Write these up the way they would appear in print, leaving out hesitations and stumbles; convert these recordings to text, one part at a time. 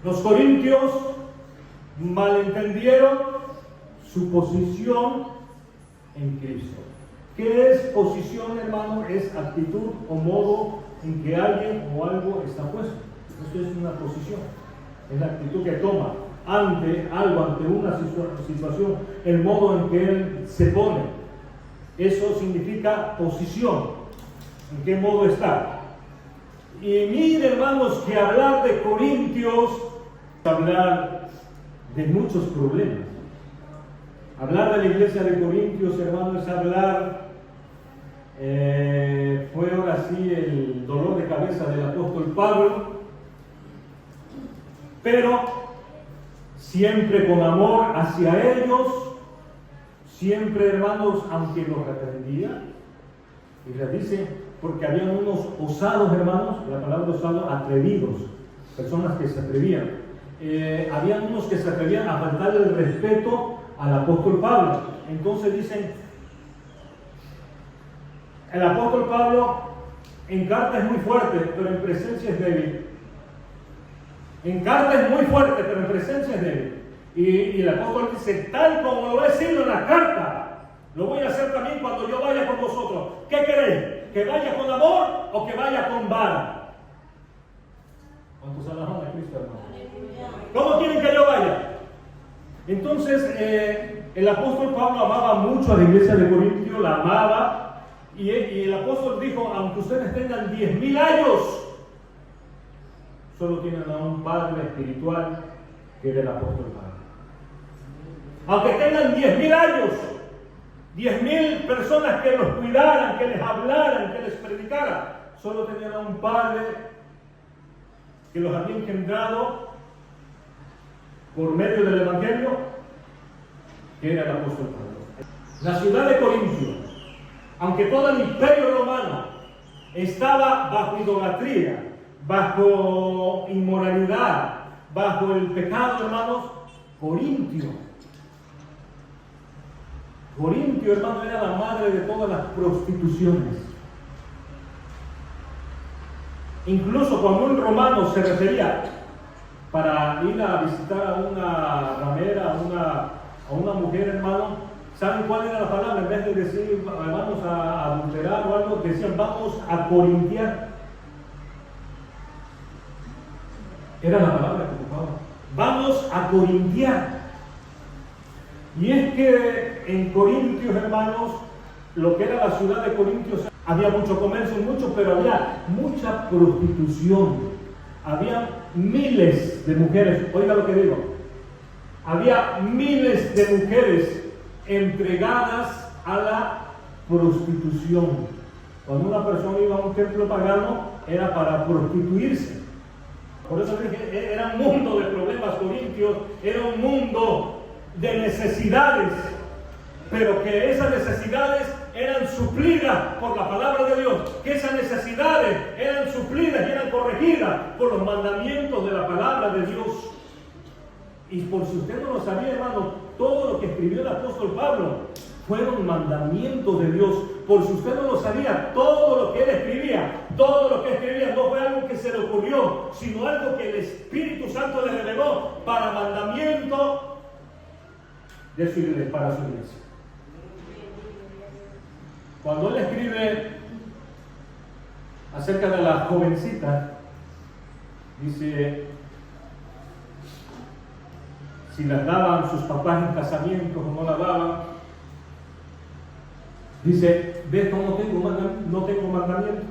Los corintios malentendieron su posición en Cristo. ¿Qué es posición, hermano? Es actitud o modo en que alguien o algo está puesto. Esto es una posición. Es la actitud que toma ante algo, ante una situación, el modo en que él se pone. Eso significa posición. ¿En qué modo está? Y miren, hermanos, que hablar de Corintios es hablar de muchos problemas. Hablar de la iglesia de Corintios, hermanos, es hablar, fue ahora sí el dolor de cabeza del apóstol Pablo, pero siempre con amor hacia ellos, siempre, hermanos, aunque los reprendía, y les dice, porque habían unos osados, hermanos, la palabra osado, atrevidos, personas que se atrevían. Habían unos que se atrevían a faltarle el respeto al apóstol Pablo. Entonces dicen, el apóstol Pablo en carta es muy fuerte, pero en presencia es débil. En carta es muy fuerte, pero en presencia es débil. Y el apóstol dice, tal como lo he sido en la carta, lo voy a hacer también cuando yo vaya con vosotros. ¿Qué queréis? ¿Que vaya con amor o que vaya con vara? ¿Cuántos alaban a Cristo, hermano? ¿Cómo quieren que yo vaya? Entonces, el apóstol Pablo amaba mucho a la iglesia de Corintio, la amaba, y el apóstol dijo, aunque ustedes tengan 10,000 años, solo tienen a un padre espiritual que era el apóstol Pablo. Aunque tengan 10,000 años, 10,000 personas que los cuidaran, que les hablaran, que les predicaran, solo tenían a un padre que los había engendrado por medio del Evangelio, que era el apóstol Pablo. La ciudad de Corintio, aunque todo el imperio romano estaba bajo idolatría, bajo inmoralidad, bajo el pecado, hermanos, Corintio, hermano, era la madre de todas las prostituciones. Incluso cuando un romano se refería para ir a visitar a una ramera, a una mujer, hermano, ¿saben cuál era la palabra? En vez de decir vamos a adulterar o algo, decían vamos a corintiar. Era la palabra que ocupaban. Vamos a corintiar. Y es que en Corintios, hermanos, lo que era la ciudad de Corintios, había mucho comercio, pero había mucha prostitución. Había miles de mujeres, oiga lo que digo, había miles de mujeres entregadas a la prostitución. Cuando una persona iba a un templo pagano, era para prostituirse. Por eso dije, era un mundo de problemas Corintios, era un mundo de necesidades, pero que esas necesidades eran suplidas por la palabra de Dios, que esas necesidades eran suplidas y eran corregidas por los mandamientos de la palabra de Dios. Y por si usted no lo sabía, hermano, todo lo que escribió el apóstol Pablo fueron mandamientos de Dios. Por si usted no lo sabía, todo lo que él escribía, no fue algo que se le ocurrió, sino algo que el Espíritu Santo le reveló para mandamiento de su iglesia, para su iglesia. Cuando él escribe acerca de la jovencita, dice, si las daban sus papás en casamiento o no la daban, dice, ¿ves cómo no tengo mandamiento?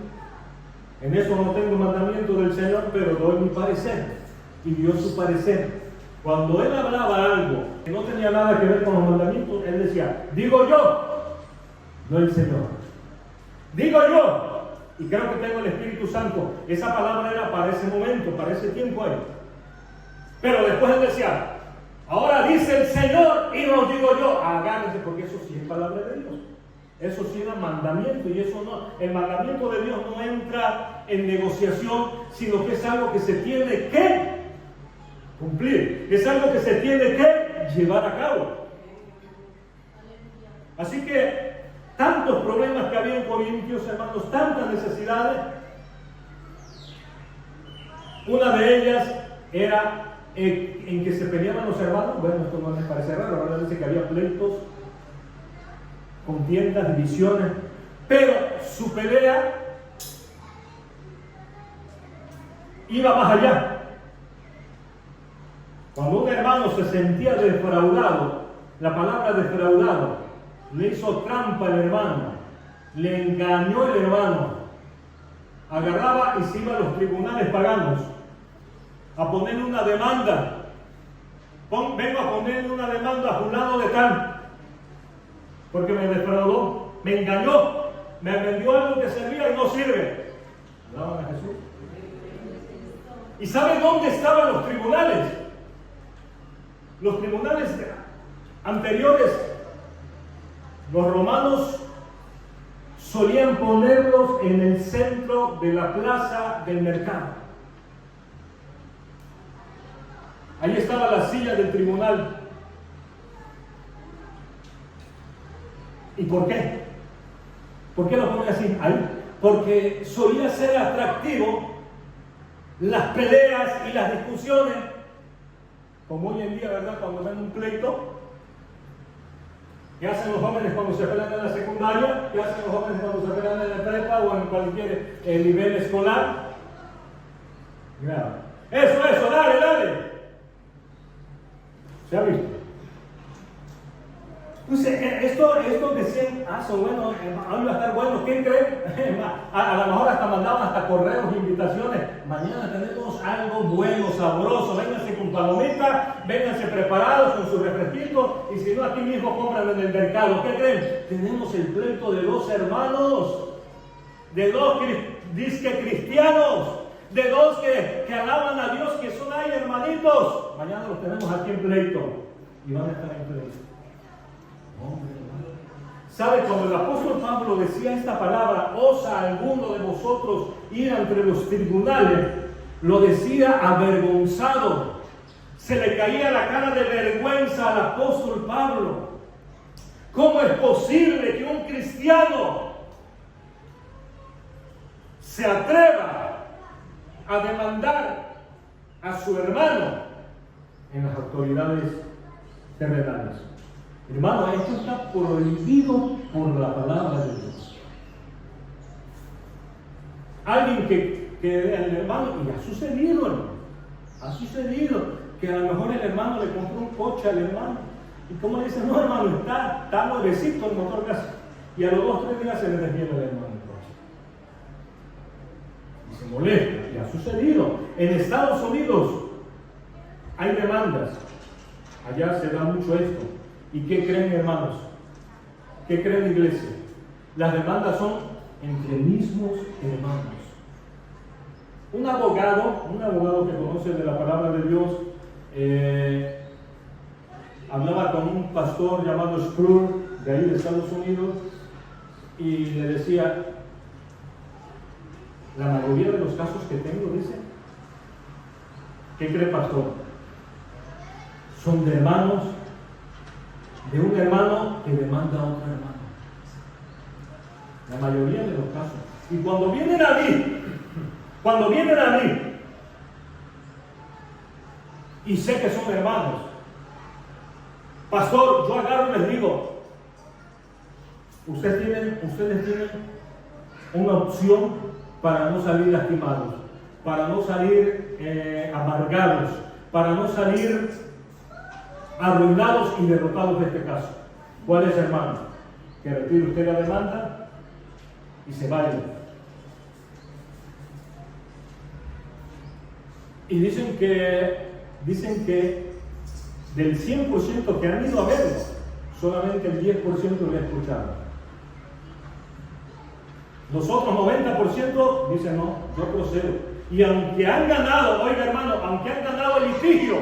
En eso no tengo mandamiento del Señor, pero doy mi parecer. Y dio su parecer. Cuando él hablaba algo que no tenía nada que ver con los mandamientos, él decía, digo yo, no el Señor. Digo yo, y creo que tengo el Espíritu Santo. Esa palabra era para ese momento, para ese tiempo ahí. Pero después él decía, ahora dice el Señor y no digo yo, agárrense, porque eso sí es palabra de Dios. Eso sí era mandamiento, y eso no, el mandamiento de Dios no entra en negociación, sino que es algo que se tiene que cumplir, es algo que se tiene que llevar a cabo. Así que tantos problemas que había en Corintios, hermanos, tantas necesidades. Una de ellas era en que se peleaban los hermanos. Bueno, esto no me parece raro, la verdad dice que había pleitos, contiendas, divisiones, pero su pelea iba más allá. Cuando un hermano se sentía defraudado, la palabra defraudado, le hizo trampa al hermano, le engañó el hermano, agarraba y se iba a los tribunales paganos a ponerle una demanda. Vengo a ponerle una demanda a fulano de tal, porque me defraudó, me engañó, me vendió algo que servía y no sirve. ¿Alaban a Jesús? ¿Y saben dónde estaban los tribunales? Los tribunales anteriores, los romanos solían ponerlos en el centro de la plaza del mercado. Ahí estaba la silla del tribunal. ¿Y por qué? ¿Por qué lo ponen así? Ahí. Porque solía ser atractivo las peleas y las discusiones, como hoy en día, ¿verdad? Cuando ven un pleito, ¿qué hacen los jóvenes cuando se pelean en la secundaria? ¿Qué hacen los jóvenes cuando se pelean en la prepa o en cualquier nivel escolar? Mira, eso, dale. ¿Se ha visto? Entonces, esto decían, son buenos, hoy va a estar bueno, ¿quién cree? A lo mejor hasta mandaban hasta correos, invitaciones. Mañana tenemos algo bueno, sabroso, vénganse con palomitas, vénganse preparados con su refresquito, y si no, aquí mismo compran en el mercado. ¿Qué creen? Tenemos el pleito de dos hermanos, de dos disque cristianos, de dos que alaban a Dios, que son ahí hermanitos. Mañana los tenemos aquí en pleito, y van a estar en pleito. ¿Sabe? Cuando el apóstol Pablo decía esta palabra, ¿osa alguno de vosotros ir entre los tribunales?, lo decía avergonzado. Se le caía la cara de vergüenza al apóstol Pablo. ¿Cómo es posible que un cristiano se atreva a demandar a su hermano en las autoridades terrenales? Hermano, esto está prohibido por la palabra de Dios. Alguien que el hermano, y ha sucedido, hermano, ha sucedido que a lo mejor el hermano le compró un coche al hermano, y como le dice, no hermano, está nuevecito el motor casi, y a los 2 o 3 días se le desviene el hermano el coche. Y se molesta, y ha sucedido. En Estados Unidos hay demandas, allá se da mucho esto. ¿Y qué creen, hermanos? ¿Qué creen, iglesia? Las demandas son entre mismos hermanos. Un abogado que conoce de la palabra de Dios, hablaba con un pastor llamado Spurr, de ahí de Estados Unidos, y le decía, la mayoría de los casos que tengo, dice, ¿qué cree, pastor? Son de hermanos, de un hermano que demanda a otro hermano. La mayoría de los casos. Y cuando vienen a mí, y sé que son hermanos, pastor, yo agarro y les digo, ustedes tienen una opción para no salir lastimados, para no salir amargados, para no salir arruinados y derrotados de este caso. ¿Cuál es, hermano? Que retire usted la demanda y se vaya. Y dicen que del 100% que han ido a verlo, solamente el 10% le ha escuchado. Los otros 90% dicen, no, yo procedo. Y aunque han ganado, oiga hermano, aunque han ganado el litigio,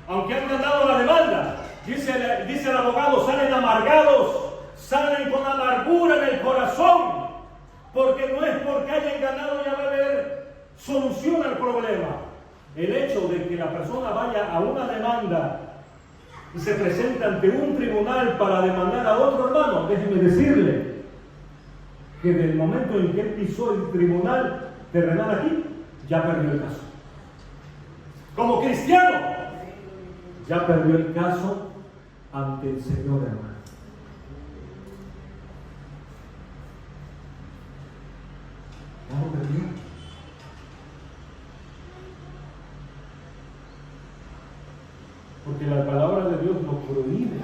aunque han ganado la demanda, dice el abogado, salen amargados, salen con amargura en el corazón, porque no es porque hayan ganado ya va a haber solución al problema. El hecho de que la persona vaya a una demanda y se presente ante un tribunal para demandar a otro hermano, déjeme decirle que desde el momento en que él pisó el tribunal terrenal aquí, ya perdió el caso. como cristiano, ya perdió el caso ante el Señor, hermano. Ya lo perdió. Porque la palabra de Dios nos prohíbe.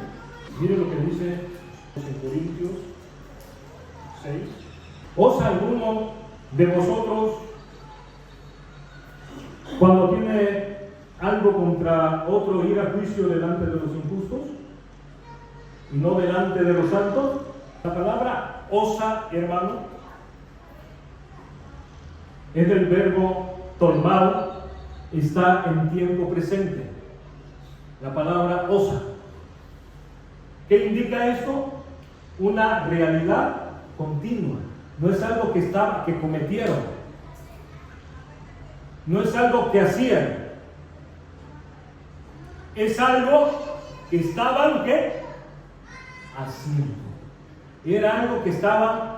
Mire lo que dice en Corintios 6. ¿Osa alguno de vosotros, cuando tiene algo contra otro, ir a juicio delante de los injustos y no delante de los santos? La palabra osa, hermano, es del verbo tolmado, está en tiempo presente. La palabra osa. ¿Qué indica esto? Una realidad continua. No es algo que cometieron. No es algo que hacían. Es algo que estaban, ¿qué? Haciendo. Era algo que estaban,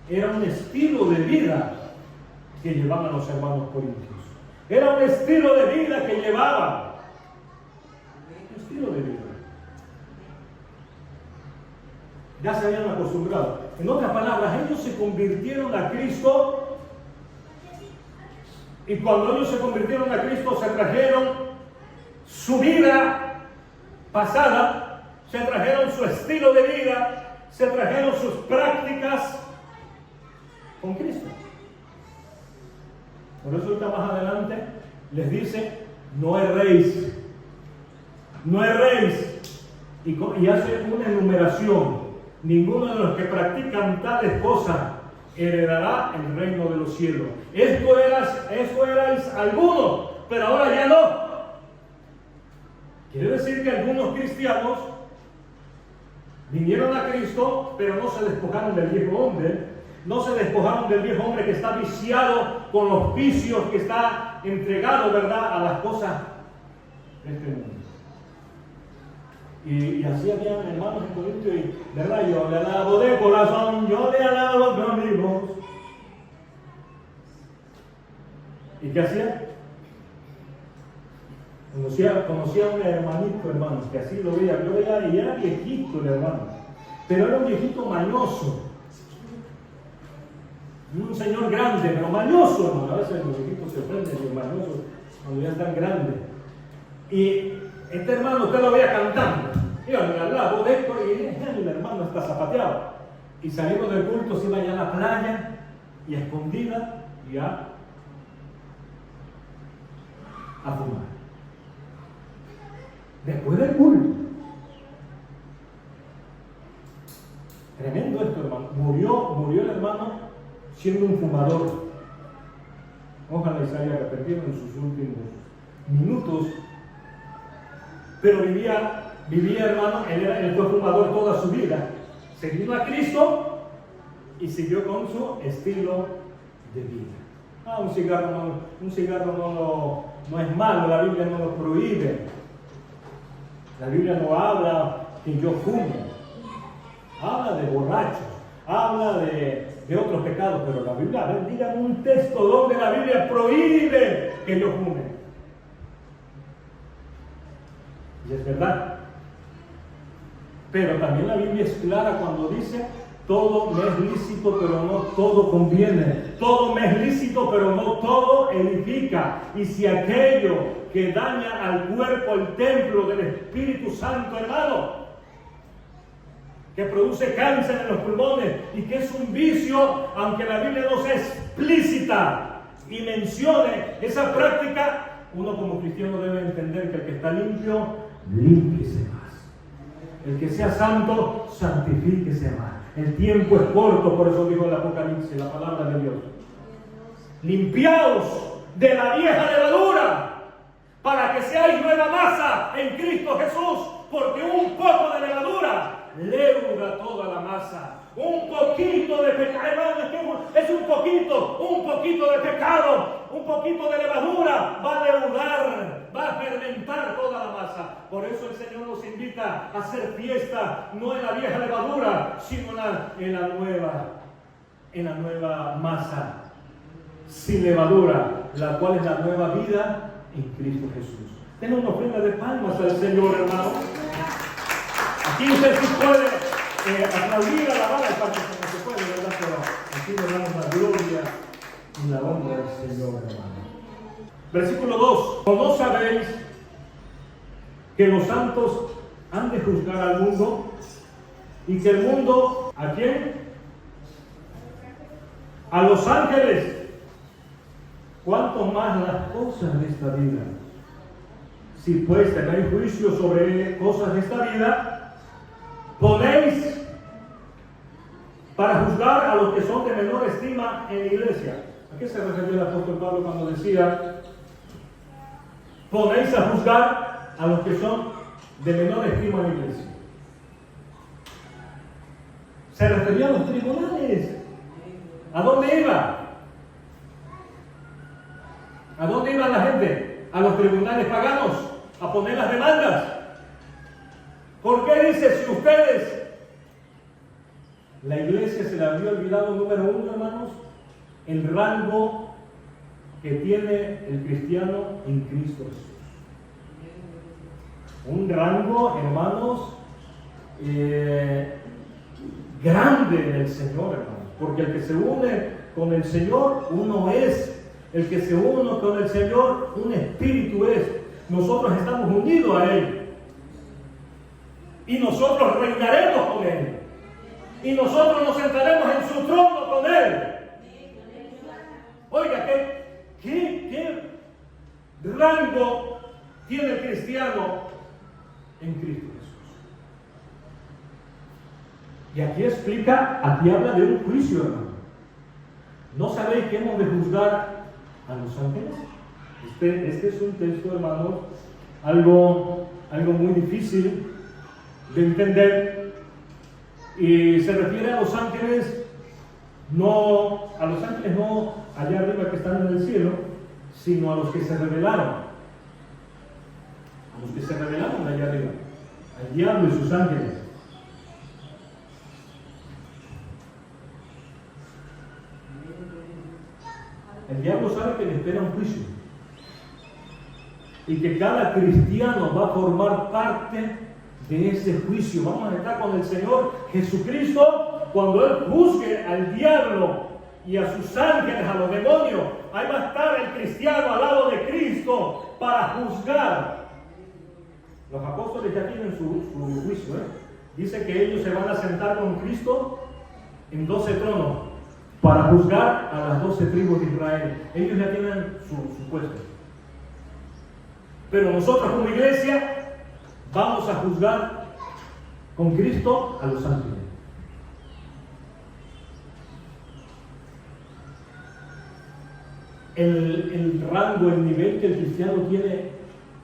era un estilo de vida que llevaban los hermanos corintios. Era un estilo de vida que llevaban. Un estilo de vida. Ya se habían acostumbrado. En otras palabras, ellos se convirtieron a Cristo, y cuando ellos se convirtieron a Cristo, se trajeron su vida pasada, se trajeron su estilo de vida, se trajeron sus prácticas con Cristo. Por eso ahorita más adelante les dice: no erréis, no erréis, y hace una enumeración. Ninguno de los que practican tales cosas heredará el reino de los cielos. Esto erais algunos, pero ahora ya no. Quiere decir que algunos cristianos vinieron a Cristo, pero no se despojaron del viejo hombre. No se despojaron del viejo hombre que está viciado con los vicios, que está entregado, ¿verdad?, a las cosas de este mundo. Y así habían hermanos en Corinto, y ¿verdad? Yo le alabo de corazón, yo le alabo, mis amigos. ¿Y qué hacían? Conocía a un hermanito, hermanos, que así lo veía. Yo veía, y era viejito el hermano, pero era un viejito mañoso. Un señor grande, pero mañoso, hermano. A veces los viejitos se ofenden, los mañosos, cuando ya están grandes. Y este hermano, usted lo veía cantando. Yo le alabo de esto, y el hermano está zapateado. Y saliendo del culto, se iba allá a la playa, y a escondida, y a fumar. Después del culto. Tremendo esto, hermano. Murió el hermano siendo un fumador. Ojalá y se haya arrepentido en sus últimos minutos. Pero vivía, hermano, él fue fumador toda su vida. Se vino a Cristo y siguió con su estilo de vida. Un cigarro no es malo, la Biblia no lo prohíbe. La Biblia no habla que yo fume. Habla de borrachos, habla de otros pecados, pero la Biblia, a ver, dígame un texto donde la Biblia prohíbe que yo fume. Y es verdad. Pero también la Biblia es clara cuando dice: todo me es lícito, pero no todo conviene. Todo me es lícito, pero no todo edifica. Y si aquello que daña al cuerpo, el templo del Espíritu Santo, hermano, que produce cáncer en los pulmones y que es un vicio, aunque la Biblia no sea explícita y mencione esa práctica, uno como cristiano debe entender que el que está limpio, límpiese más. El que sea santo, santifíquese más. El tiempo es corto, por eso dijo el Apocalipsis, la palabra de Dios. Limpiaos de la vieja levadura, para que seáis nueva masa en Cristo Jesús, porque un poco de levadura leuda toda la masa. Un poquito de pecado, hermano, es un poquito de pecado, un poquito de levadura va a leudar, va a fermentar toda la masa. Por eso el Señor nos invita a hacer fiesta, no en la vieja levadura, sino en la nueva masa, sin levadura, la cual es la nueva vida en Cristo Jesús. Den una ofrenda de palmas al Señor, hermano. Aquí usted sí puede aplaudir, alabar al Padre, como se puede, ¿verdad? Pero aquí le damos la gloria y la honra al Señor, hermano. Versículo 2. ¿O no sabéis que los santos han de juzgar al mundo? Y que el mundo, ¿a quién? A los ángeles. ¿Cuánto más las cosas de esta vida? Si pues tenéis juicio sobre cosas de esta vida, ponéis para juzgar a los que son de menor estima en la iglesia. ¿A qué se refiere el apóstol Pablo cuando decía, ponéis a juzgar a los que son de menor estima en la iglesia? Se refería a los tribunales. ¿A dónde iba? ¿A dónde iba la gente? A los tribunales paganos, a poner las demandas. ¿Por qué dice si ustedes, la iglesia se le había olvidado, número uno, hermanos, el rango que tiene el cristiano en Cristo Jesús? Un rango, hermanos, grande en el Señor, hermanos, porque el que se une con el Señor, uno es. El que se une con el Señor, un espíritu es. Nosotros estamos unidos a Él. Y nosotros reinaremos con Él. Y nosotros nos sentaremos en su trono con Él. Oiga, ¿qué rango tiene el cristiano en Cristo Jesús? Y aquí explica, aquí habla de un juicio, hermano. ¿No sabéis que hemos de juzgar a los ángeles? Este es un texto, hermanos, algo muy difícil de entender, y se refiere a los ángeles, no allá arriba que están en el cielo, sino a los que se rebelaron, allá arriba, al diablo y sus ángeles. El diablo sabe que le espera un juicio y que cada cristiano va a formar parte de ese juicio. Vamos a estar con el Señor Jesucristo cuando Él juzgue al diablo y a sus ángeles, a los demonios. Ahí va a estar el cristiano al lado de Cristo para juzgar. Los apóstoles ya tienen su juicio. Dice que ellos se van a sentar con Cristo en 12 tronos para juzgar a las 12 tribus de Israel. Ellos ya tienen su puesto. Pero nosotros como iglesia vamos a juzgar con Cristo a los ángeles. El rango, el nivel que el cristiano tiene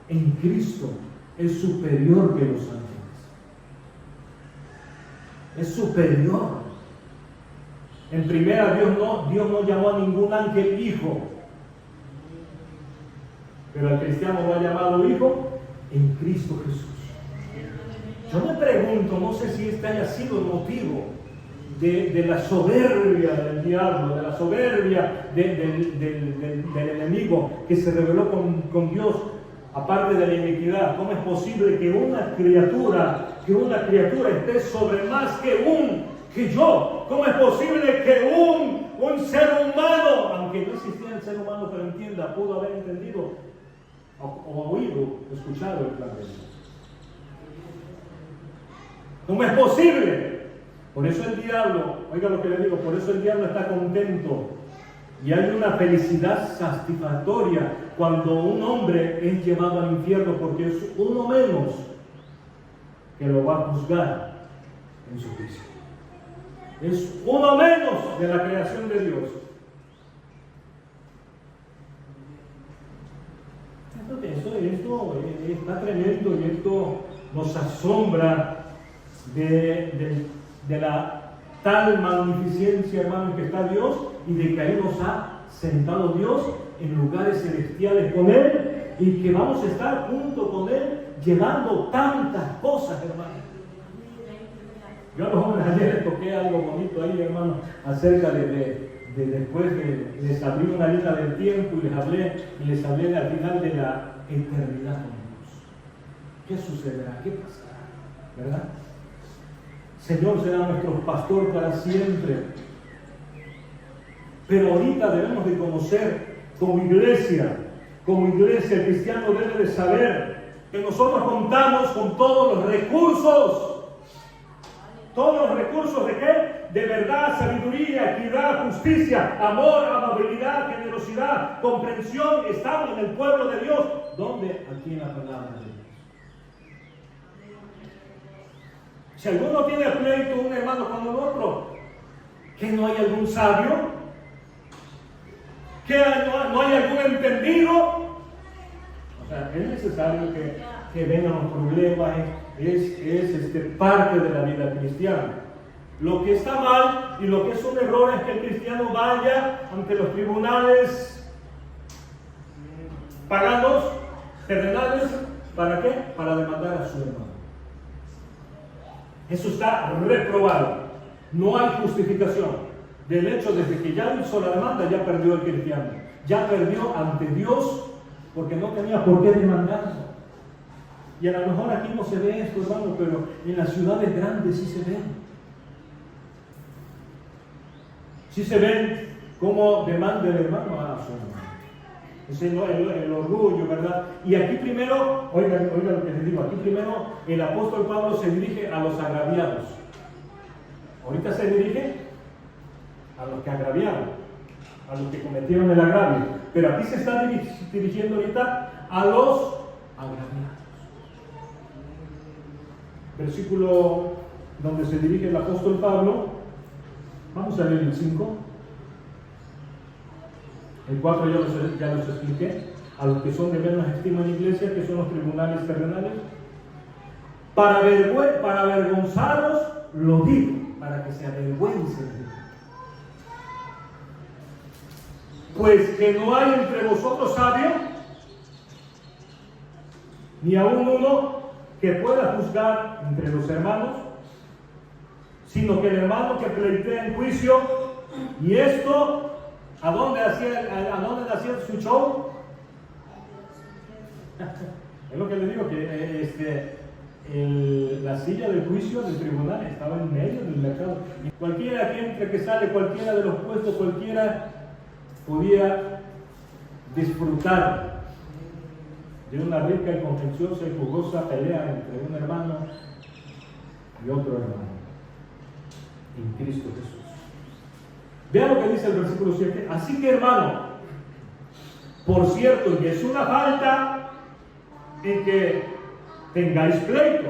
en Cristo es superior que los ángeles. Es superior. En primera, Dios no llamó a ningún ángel hijo, pero al cristiano lo ha llamado hijo en Cristo Jesús. Yo me pregunto, no sé si este haya sido el motivo de la soberbia del diablo, de la soberbia del enemigo que se rebeló con Dios, aparte de la iniquidad. ¿Cómo es posible que una criatura esté sobre más que yo? ¿Cómo es posible que un ser humano, aunque no existía el ser humano, pero entienda, pudo haber entendido o oído, escuchado el plan de Dios? ¿Cómo es posible? Por eso el diablo, oiga lo que le digo, por eso el diablo está contento. Y hay una felicidad satisfactoria cuando un hombre es llevado al infierno, porque es uno menos que lo va a juzgar en su juicio. Es uno menos de la creación de Dios. Esto está tremendo, y esto nos asombra de la tal magnificencia, hermano, que está Dios, y de que ahí nos ha sentado Dios en lugares celestiales con Él, y que vamos a estar junto con Él llevando tantas cosas, hermano. Yo a los jóvenes ayer les toqué algo bonito ahí, hermano, acerca de después les abrí una línea del tiempo y les hablé al final eternidad con Dios. ¿Qué sucederá? ¿Qué pasará? ¿Verdad? Señor será nuestro pastor para siempre. Pero ahorita debemos de conocer como iglesia, el cristiano debe de saber que nosotros contamos con todos los recursos. ¿Todos los recursos de qué? De verdad, sabiduría, equidad, justicia, amor, amabilidad, generosidad, comprensión, estamos en el pueblo de Dios. ¿Dónde? Aquí en la palabra de Dios. Si alguno tiene pleito un hermano con el otro, ¿que no hay algún sabio? ¿Que no hay algún entendido? O sea, es necesario que vengan los problemas, es parte de la vida cristiana. Lo que está mal y lo que es un error es que el cristiano vaya ante los tribunales paganos, terrenales, ¿para qué? Para demandar a su hermano. Eso está reprobado. No hay justificación del hecho desde que ya hizo la demanda, ya perdió el cristiano. Ya perdió ante Dios porque no tenía por qué demandarlo. Y a lo mejor aquí no se ve esto, hermano, pero en las ciudades grandes sí se ven. Sí se ven cómo demanda el hermano a su hermano. Es el orgullo, ¿verdad? Y aquí primero, oigan lo que les digo, aquí primero el apóstol Pablo se dirige a los agraviados. Ahorita se dirige a los que agraviaron, a los que cometieron el agravio. Pero aquí se está dirigiendo ahorita a los agraviados. Versículo donde se dirige el apóstol Pablo, vamos a leer el 5. El 4 ya los expliqué, a los que son de menos estima en la iglesia, que son los tribunales terrenales. Para avergonzaros lo digo, para que se avergüencen. Pues que no hay entre vosotros sabio, ni aún uno que pueda juzgar entre los hermanos, sino que el hermano que pleitea en juicio, y esto, ¿a dónde hacía su show? Es lo que le digo, que la silla del juicio del tribunal estaba en medio del mercado. Y cualquiera que entre, que sale, cualquiera de los puestos, cualquiera podía disfrutar de una rica y contenciosa y jugosa pelea entre un hermano y otro hermano en Cristo Jesús. Vean lo que dice el versículo 7. Así que, hermano, por cierto, y es una falta en que tengáis pleito.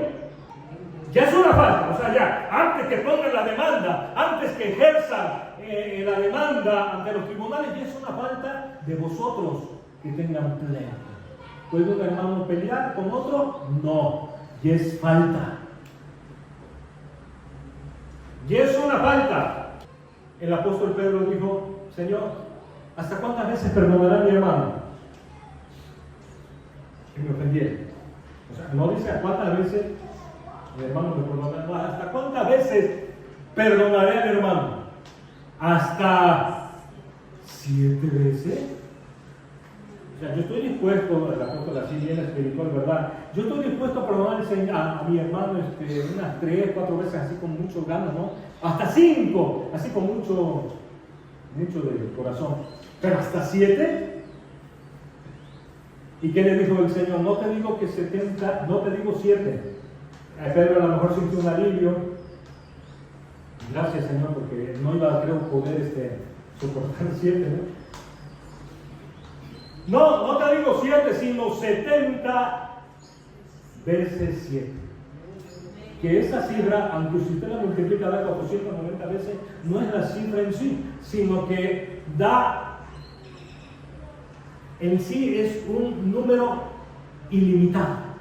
Ya es una falta, o sea, ya, antes que pongan la demanda, antes que ejerzan la demanda ante los tribunales, ya es una falta de vosotros que tengan pleito. ¿Puede un hermano pelear con otro? No, ya es falta. Ya es una falta. El apóstol Pedro dijo: Señor, ¿hasta cuántas veces perdonará mi hermano que me ofendiera? O sea, no dice a cuántas veces mi hermano me perdonará, no, ¿hasta cuántas veces perdonaré al hermano? ¿Hasta 7 veces? O sea, yo estoy dispuesto, el apóstol así bien espiritual, ¿verdad? Yo estoy dispuesto a perdonar a mi hermano unas 3, 4 veces, así con mucho ganas, ¿no? Hasta 5, así con mucho de corazón. Pero hasta 7. ¿Y qué le dijo el Señor? No te digo que 70, no te digo 7. Pedro a lo mejor sintió un alivio. Gracias, Señor, porque no iba a, creo, poder soportar 7, ¿no? No te digo 7, sino 70 veces 7. Que esa cifra, aunque si usted la multiplica da 490 veces, no es la cifra en sí, sino que da en sí es un número ilimitado.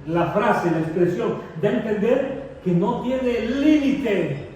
La frase, la expresión, da a entender que no tiene límite.